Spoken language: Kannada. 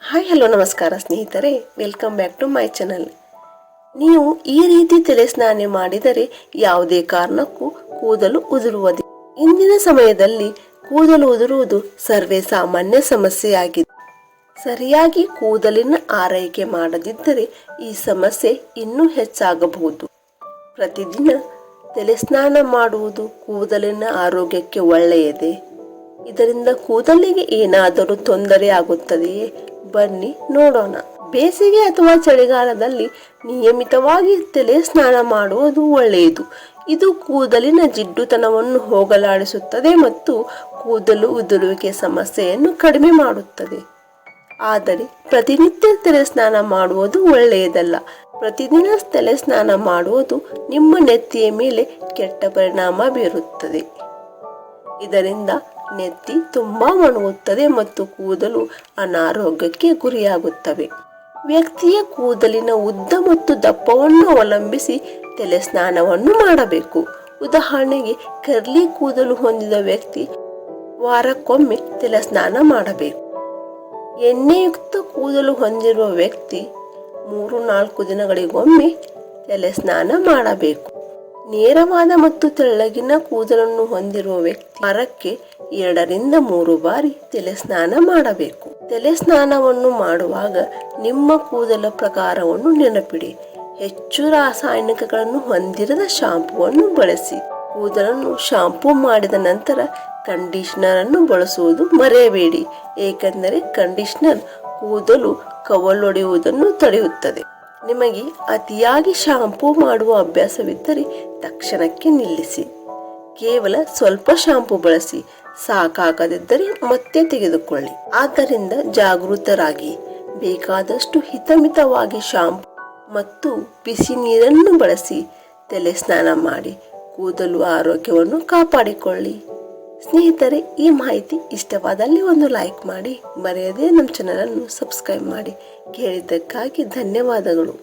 ಹಾಯ್ ಹಲೋ ನಮಸ್ಕಾರ ಸ್ನೇಹಿತರೆ, welcome back to my channel. ನೀವು ಈ ರೀತಿ ತಲೆ ಸ್ನಾನ ಮಾಡಿದರೆ ಯಾವುದೇ ಕಾರಣಕ್ಕೂ ಕೂದಲು ಉದುರುವುದಿಲ್ಲ. ಇಂದಿನ ಸಮಯದಲ್ಲಿ ಕೂದಲು ಉದುರುವುದು ಸರ್ವೇ ಸಾಮಾನ್ಯ ಸಮಸ್ಯೆಯಾಗಿದೆ. ಸರಿಯಾಗಿ ಕೂದಲಿನ ಆರೈಕೆ ಮಾಡದಿದ್ದರೆ ಈ ಸಮಸ್ಯೆ ಇನ್ನೂ ಹೆಚ್ಚಾಗಬಹುದು. ಪ್ರತಿದಿನ ತಲೆ ಸ್ನಾನ ಮಾಡುವುದು ಕೂದಲಿನ ಆರೋಗ್ಯಕ್ಕೆ ಒಳ್ಳೆಯದೇ? ಇದರಿಂದ ಕೂದಲಿಗೆ ಏನಾದರೂ ತೊಂದರೆ ಆಗುತ್ತದೆಯೇ? ಬನ್ನಿ ನೋಡೋಣ. ಬೇಸಿಗೆ ಅಥವಾ ಚಳಿಗಾಲದಲ್ಲಿ ನಿಯಮಿತವಾಗಿ ತಲೆ ಸ್ನಾನ ಮಾಡುವುದು ಒಳ್ಳೆಯದು. ಇದು ಕೂದಲಿನ ಜಿಡ್ಡುತನವನ್ನು ಹೋಗಲಾಡಿಸುತ್ತದೆ ಮತ್ತು ಕೂದಲು ಉದುರುವಿಕೆ ಸಮಸ್ಯೆಯನ್ನು ಕಡಿಮೆ ಮಾಡುತ್ತದೆ. ಆದರೆ ಪ್ರತಿನಿತ್ಯ ತಲೆ ಸ್ನಾನ ಮಾಡುವುದು ಒಳ್ಳೆಯದಲ್ಲ. ಪ್ರತಿದಿನ ತಲೆ ಸ್ನಾನ ಮಾಡುವುದು ನಿಮ್ಮ ನೆತ್ತಿಯ ಮೇಲೆ ಕೆಟ್ಟ ಪರಿಣಾಮ ಬೀರುತ್ತದೆ. ಇದರಿಂದ ನೆತ್ತಿ ತುಂಬಾ ಒಣಗುತ್ತದೆ ಮತ್ತು ಕೂದಲು ಅನಾರೋಗ್ಯಕ್ಕೆ ಗುರಿಯಾಗುತ್ತವೆ. ವ್ಯಕ್ತಿಯ ಕೂದಲಿನ ಉದ್ದ ಮತ್ತು ದಪ್ಪವನ್ನು ಅವಲಂಬಿಸಿ ತಲೆ ಸ್ನಾನವನ್ನು ಮಾಡಬೇಕು. ಉದಾಹರಣೆಗೆ, ಕರ್ಲಿ ಕೂದಲು ಹೊಂದಿದ ವ್ಯಕ್ತಿ ವಾರಕ್ಕೊಮ್ಮೆ ತಲೆ ಸ್ನಾನ ಮಾಡಬೇಕು. ಎಣ್ಣೆಯುಕ್ತ ಕೂದಲು ಹೊಂದಿರುವ ವ್ಯಕ್ತಿ 3-4 ದಿನಗಳಿಗೊಮ್ಮೆ ತಲೆ ಸ್ನಾನ ಮಾಡಬೇಕು. ನೇರವಾದ ಮತ್ತು ತೆಳ್ಳಗಿನ ಕೂದಲನ್ನು ಹೊಂದಿರುವ ವ್ಯಕ್ತಿ ವಾರಕ್ಕೆ 2-3 ಬಾರಿ ತಲೆ ಸ್ನಾನ ಮಾಡಬೇಕು. ತಲೆ ಸ್ನಾನವನ್ನು ಮಾಡುವಾಗ ನಿಮ್ಮ ಕೂದಲ ಪ್ರಕಾರವನ್ನು ನೆನಪಿಡಿ. ಹೆಚ್ಚು ರಾಸಾಯನಿಕಗಳನ್ನು ಹೊಂದಿರದ ಶಾಂಪೂವನ್ನು ಬಳಸಿ. ಕೂದಲನ್ನು ಶಾಂಪೂ ಮಾಡಿದ ನಂತರ ಕಂಡೀಷನರ್ ಅನ್ನು ಬಳಸುವುದು ಮರೆಯಬೇಡಿ, ಏಕೆಂದರೆ ಕಂಡೀಷನರ್ ಕೂದಲು ಕವಲೊಡೆಯುವುದನ್ನು ತಡೆಯುತ್ತದೆ. ನಿಮಗೆ ಅತಿಯಾಗಿ ಶಾಂಪೂ ಮಾಡುವ ಅಭ್ಯಾಸವಿದ್ದರೆ ತಕ್ಷಣಕ್ಕೆ ನಿಲ್ಲಿಸಿ. ಕೇವಲ ಸ್ವಲ್ಪ ಶಾಂಪೂ ಬಳಸಿ, ಸಾಕಾಗದಿದ್ದರೆ ಮತ್ತೆ ತೆಗೆದುಕೊಳ್ಳಿ. ಆದ್ದರಿಂದ ಜಾಗೃತರಾಗಿ. ಬೇಕಾದಷ್ಟು ಹಿತಮಿತವಾಗಿ ಶಾಂಪೂ ಮತ್ತು ಬಿಸಿ ನೀರನ್ನು ಬಳಸಿ ತಲೆ ಸ್ನಾನ ಮಾಡಿ ಕೂದಲು ಆರೋಗ್ಯವನ್ನು ಕಾಪಾಡಿಕೊಳ್ಳಿ. ಸ್ನೇಹಿತರೆ, ಈ ಮಾಹಿತಿ ಇಷ್ಟವಾದಲ್ಲಿ ಒಂದು ಲೈಕ್ ಮಾಡಿ, ಮರೆಯದೆ ನಮ್ಮ ಚಾನಲ್ ಅನ್ನು ಸಬ್ಸ್ಕ್ರೈಬ್ ಮಾಡಿ. ಕೇಳಿದ್ದಕ್ಕಾಗಿ ಧನ್ಯವಾದಗಳು.